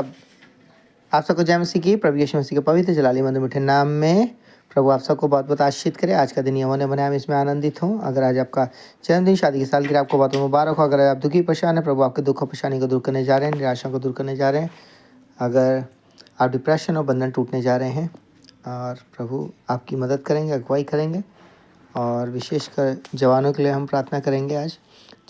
आप सबको जय मसीह की, प्रभु यीशु मसीह के पवित्र जलाली मंद मीठे नाम में प्रभु आप सबको बहुत बहुत आशीषित करे। आज का दिन यहोवा ने बनाया, मैं इसमें आनंदित हूँ। अगर आज आपका जन्मदिन, शादी की सालगिरह, आपको बहुत मुबारक हो। अगर आप दुखी परेशान है, प्रभु आपके दुख और परेशानी को दूर करने जा रहे हैं, निराशा को दूर करने जा रहे हैं। अगर आप डिप्रेशन और बंधन टूटने जा रहे हैं, और प्रभु आपकी मदद करेंगे, अगुवाई करेंगे। और विशेषकर जवानों के लिए हम प्रार्थना करेंगे आज,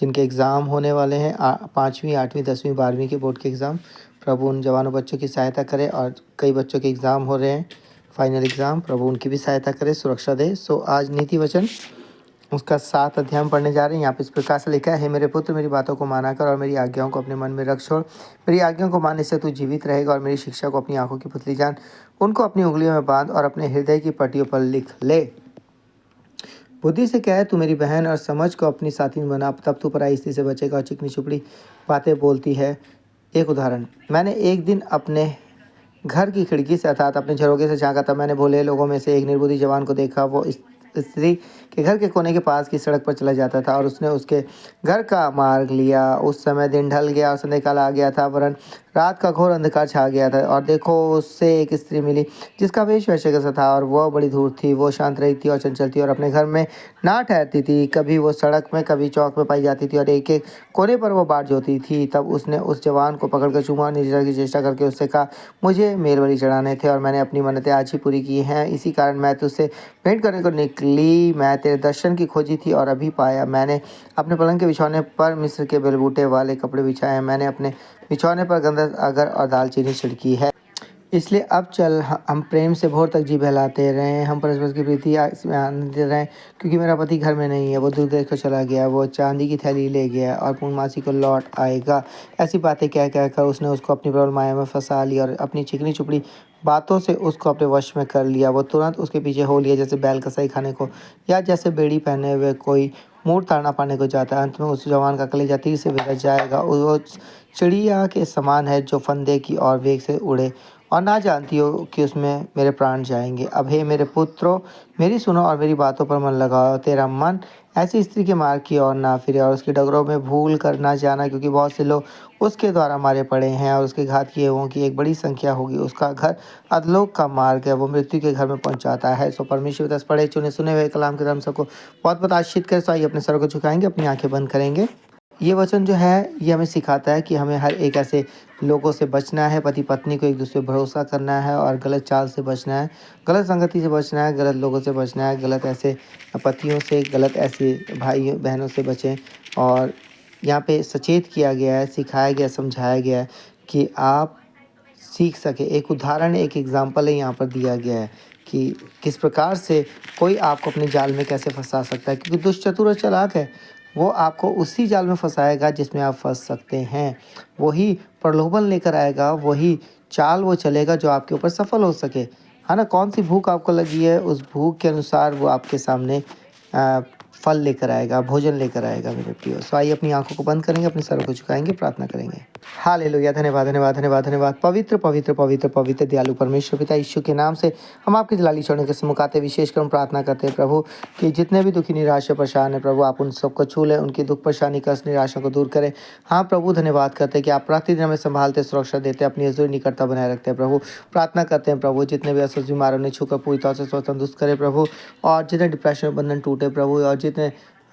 जिनके एग्ज़ाम होने वाले हैं, 5वीं 8वीं 10वीं 12वीं के बोर्ड के एग्ज़ाम। प्रभु उन जवानों बच्चों की सहायता करे। और कई बच्चों के एग्ज़ाम हो रहे हैं, फाइनल एग्ज़ाम, प्रभु उनकी भी सहायता करे, सुरक्षा दे। सो आज नीति वचन उसका 7 अध्याय हम पढ़ने जा रहे हैं। यहाँ पे इस प्रकार से लिखा है, मेरे पुत्र मेरी बातों को माना कर और मेरी आज्ञाओं को अपने मन में रख छोड़। मेरी आज्ञाओं को मानने से तू जीवित रहेगा, और मेरी शिक्षा को अपनी आंखों की पुतली जान। उनको अपनी उंगलियों में बांध और अपने हृदय की पट्टियों पर लिख ले। बुद्धि से क्या है, तू मेरी बहन, और समझ को अपनी साथी बना, तब तू पराई स्त्री से बचेगा और चिकनी चुपड़ी बातें बोलती है। एक उदाहरण, मैंने एक दिन अपने घर की खिड़की से अर्थात अपने झरोखे से झांका, तब मैंने भोले लोगों में से एक निर्बुद्धि जवान को देखा। वो स्त्री के घर के कोने के पास की सड़क पर चला जाता था, और उसने उसके घर का मार्ग लिया। उस समय दिन ढल गया और संध्याकाल आ गया था, वरन रात का घोर अंधकार छा गया था। और देखो, उससे एक स्त्री मिली जिसका वेश वैश्य का सा था, और वह बड़ी धूर्त थी। वो शांत रही थी और चंचल थी, और अपने घर में ना ठहरती थी। कभी वो सड़क में, कभी चौक में पाई जाती थी, और एक एक कोने पर वो बाट जोती थी। तब उसने उस जवान को पकड़कर चूमा और निजता की चेष्टा करके उससे कहा, मुझे मेलबलि चढ़ाने थे, और मैंने अपनी मन्नतें आज ही पूरी की हैं। इसी कारण मैं तुझसे भेंट करने को निकली। मैं तेरे दर्शन की खोजी थी और अभी पाया। मैंने अपने पलंग के बिछौने पर मिस्र के बेलबूटे वाले कपड़े बिछाए हैं। मैंने अपने बिछौने पर गंधक, अगर और दालचीनी छिड़की है। इसलिए अब चल, हम प्रेम से भोर तक जी बहलाते रहें, हम परस्पर की प्रीति में आनंदित रहें। क्योंकि मेरा पति घर में नहीं है, वो दूर देश को चला गया। वो चांदी की थैली ले गया और पूर्णमासी को लौट आएगा। ऐसी बातें कह कहकर उसने उसको अपनी प्रबल माया में फंसा लिया, और अपनी चिकनी चुपड़ी बातों से उसको अपने वश में कर लिया। वो तुरंत उसके पीछे हो लिया, जैसे बैल कसाई खाने को, या जैसे बेड़ी पहने हुए कोई मूठ ताड़ना पाने को जाता है। अंत में उस जवान का कलेजा तीर से बिगड़ जाएगा। वो चिड़िया के समान है जो फंदे की ओर वेग से उड़े, और ना जानती हो कि उसमें मेरे प्राण जाएंगे। अब हे मेरे पुत्रों, मेरी सुनो और मेरी बातों पर मन लगाओ। तेरा मन ऐसी स्त्री के मार्ग की ओर ना फिरे, और उसकी डगरों में भूल कर ना जाना, क्योंकि बहुत से लोग उसके द्वारा मारे पड़े हैं, और उसके घात किए हुओं की एक बड़ी संख्या होगी। उसका घर अधलोक का मार्ग है, वो मृत्यु के घर में पहुंचाता है। सो परमेश्वर दस पढ़े चुने सुने हुए कलाम के हम सबको बहुत बहुत आशीषित करे। सो आइए अपने सर को झुकाएंगे, अपनी आंखें बंद करेंगे। ये वचन जो है, ये हमें सिखाता है कि हमें हर एक ऐसे लोगों से बचना है। पति पत्नी को एक दूसरे पर भरोसा करना है, और गलत चाल से बचना है, गलत संगति से बचना है, गलत लोगों से बचना है, गलत ऐसे पतियों से, गलत ऐसे भाई बहनों से बचें। और यहाँ पे सचेत किया गया है, सिखाया गया, समझाया गया है कि आप सीख सके। एक उदाहरण, एक एग्जाम्पल है यहाँ पर दिया गया है कि किस प्रकार से कोई आपको अपने जाल में कैसे फंसा सकता है। क्योंकि दुष्ट चतुर और चालाक है, वो आपको उसी जाल में फंसाएगा जिसमें आप फंस सकते हैं। वही प्रलोभन लेकर आएगा, वही चाल वो चलेगा जो आपके ऊपर सफल हो सके, है ना। कौन सी भूख आपको लगी है, उस भूख के अनुसार वो आपके सामने फल लेकर आएगा, भोजन लेकर आएगा मेरे प्रियो। सो आइए अपनी आंखों को बंद करेंगे, अपने सरों को झुकाएंगे, प्रार्थना करेंगे। हालेलुया, धन्यवाद धन्यवाद धन्यवाद धन्यवाद। पवित्र पवित्र पवित्र पवित्र दयालु परमेश्वर पिता यीशु के नाम से हम आपके जलाली चरणों के सम्मुख आते विशेषकर हम प्रार्थना करते हैं प्रभु कि जितने भी दुखी निराश परेशान है प्रभु, आप उन सबको छू लें, उनकी दुख परेशानी कष्ट निराशा को दूर करें। हाँ प्रभु, धन्यवाद करते हैं कि आप प्रतिदिन हमें संभालते, सुरक्षा देते, अपनी हजूरी निकटता बनाए रखते हैं प्रभु। प्रार्थना करते हैं प्रभु, जितने भी अस्वस्थ बीमार उन्हें छूकर पूरी तरह से स्वस्थ तंदुरुस्त करें प्रभु। और जितने डिप्रेशन में बंधन टूटे प्रभु, और जितने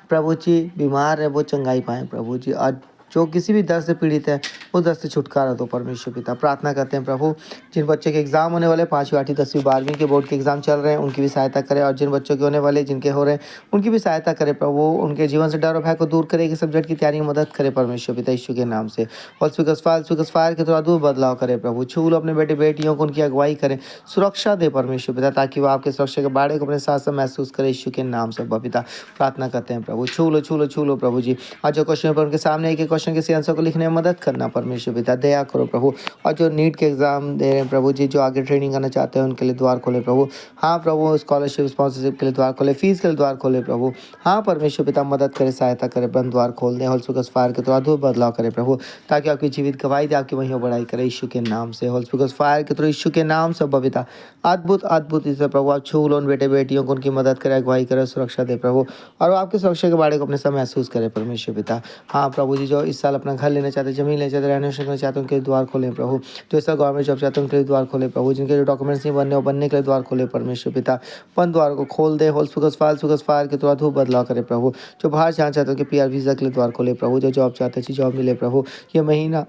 प्रभु जी बीमार है वो चंगाई पाएँ प्रभु जी। और जो किसी भी दर्द से पीड़ित है, उस दर्द से छुटकारा दो परमेश्वर पिता। प्रार्थना करते हैं प्रभु, जिन बच्चे के एग्जाम होने वाले 5वीं 8वीं 10वीं 12वीं के बोर्ड के एग्जाम चल रहे हैं, उनकी भी सहायता करें। और जिन बच्चों के होने वाले, जिनके हो रहे हैं, उनकी भी सहायता करें प्रभु। उनके जीवन से डर और भय को दूर करें, सब्जेक्ट की तैयारी में मदद करें परमेश्वर पिता यीशु के नाम से। और स्पीकर्स फायर के थोड़ा दूर बदलाव करें प्रभु। छू लो अपने बेटे बेटियों को, उनकी अगुवाई करें, सुरक्षा दे परमेश्वर पिता, ताकि वो आपके सुरक्षा के बाड़े को अपने साथ साथ महसूस करें यीशु के नाम से पिता। प्रार्थना करते हैं प्रभु, छू लो प्रभु जी। और जो क्वेश्चन पर उनके सामने एक क्वेश्चन के आंसर को लिखने में मदद करना परमेश्वर पिता, दया करो प्रभु। और जो नीट के एग्जाम दे रहे हैं प्रभु जी, जो आगे ट्रेनिंग करना चाहते हैं, उनके लिए द्वार खोले प्रभु। हाँ प्रभु, स्कॉलरशिप स्पॉन्सरशिप के लिए द्वार खोले, फीस के लिए द्वार खोले प्रभु। हाँ परमेश्वर पिता, मदद करे, सहायता करे, बंद द्वार खोल दें। होल स्पीकर्स फायर के थ्रू अद्भुत बदलाव करे प्रभु, ताकि आपकी जीवित गवाही दे, आपकी महिमा बढ़ाई करे यीशु के नाम से। होल स्पीकर्स फायर के थ्रू यीशु के नाम से पिता, अद्भुत अद्भुत इसे प्रभु आप छू लो उन बेटे बेटियों को, उनकी मदद करे, अगुवाई करे, सुरक्षा दे प्रभु। और आपके सुरक्षा के बारे को अपने साथ महसूस करे परमेश्वर पिता। हाँ प्रभु जी, जो इस साल अपना घर लेना चाहते हैं, ज़मीन लेना चाहते हैं, रेनोवेशन करना चाहते हैं, उनके लिए द्वार खोलें प्रभु। जो इस साल गवर्नमेंट जॉब चाहते हैं उनके लिए द्वार खोलें प्रभु। जिनके जो डॉक्यूमेंट्स नहीं बनने, वो बनने के लिए द्वार खोले परमेश्वर पिता। बंद द्वार को खोल दे, होल्स फुगस फायर के तुरंत बदलाव करे प्रभु। जो बाहर जाना चाहते हैं उनके PR वीज़ा के लिए द्वार खोले प्रभु। जो जॉब चाहते हैं जॉब मिले प्रभु। ये महीना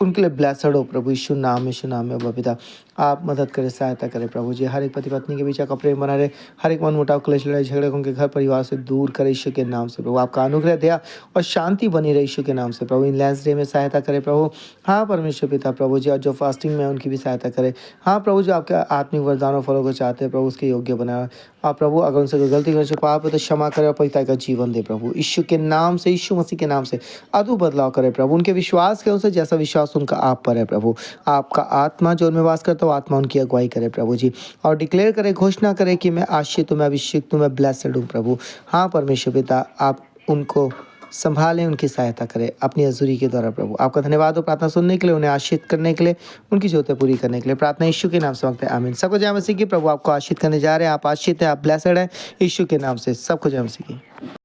उनके लिए ब्लेसड हो प्रभु, यीशु नाम में बाबा पिता। आप मदद करें, सहायता करें प्रभु जी। हर एक पति पत्नी के बीच आपका प्रेम बना रहे, हर एक मनमुटाव, क्लेश, लड़ाई झगड़े को उनके घर परिवार से दूर करे यीशु के नाम से प्रभु। आपका अनुग्रह, दया और शांति बनी रहे यीशु के नाम से प्रभु। इन लैंस डे में सहायता करें प्रभु। हाँ परमेश्वर पिता प्रभु जी, और जो फास्टिंग में है उनकी भी सहायता करें। हाँ प्रभु, जो आपके आत्मिक वरदानों फलों को चाहते हैं प्रभु, उसके योग्य बनाए। आप प्रभु, अगर उनसे कोई गलती कर पाप है तो क्षमा करें और पवित्रता का जीवन दे प्रभु। यीशु के नाम से, यीशु मसीह के नाम से अद्भुत बदलाव करे प्रभु। उनके विश्वास के अनुसार जैसा विश्वास उनका आप पर है प्रभु। आपका आत्मा जो उनमें वास करता हो, आत्मा उनकी अगुवाई करे प्रभु जी। और डिक्लेयर करे, घोषणा करे कि मैं आशीष हूँ, मैं अभिषेक हूँ, मैं ब्लेसड हूँ प्रभु। हाँ परमेश्वर पिता, आप उनको संभालें, उनकी सहायता करें अपनी हजूरी के द्वारा प्रभु। आपका धन्यवाद हो प्रार्थना सुनने के लिए, उन्हें आशीष करने के लिए, उनकी जरूरतें पूरी करने के लिए। प्रार्थना यीशु के नाम से मांगते हैं, आमीन। सबको जय मसीह की। प्रभु आपको आशीष करने जा रहे हैं, आप आशीष हैं, आप ब्लेसड हैं यीशु के नाम से। सबको जय मसीह की।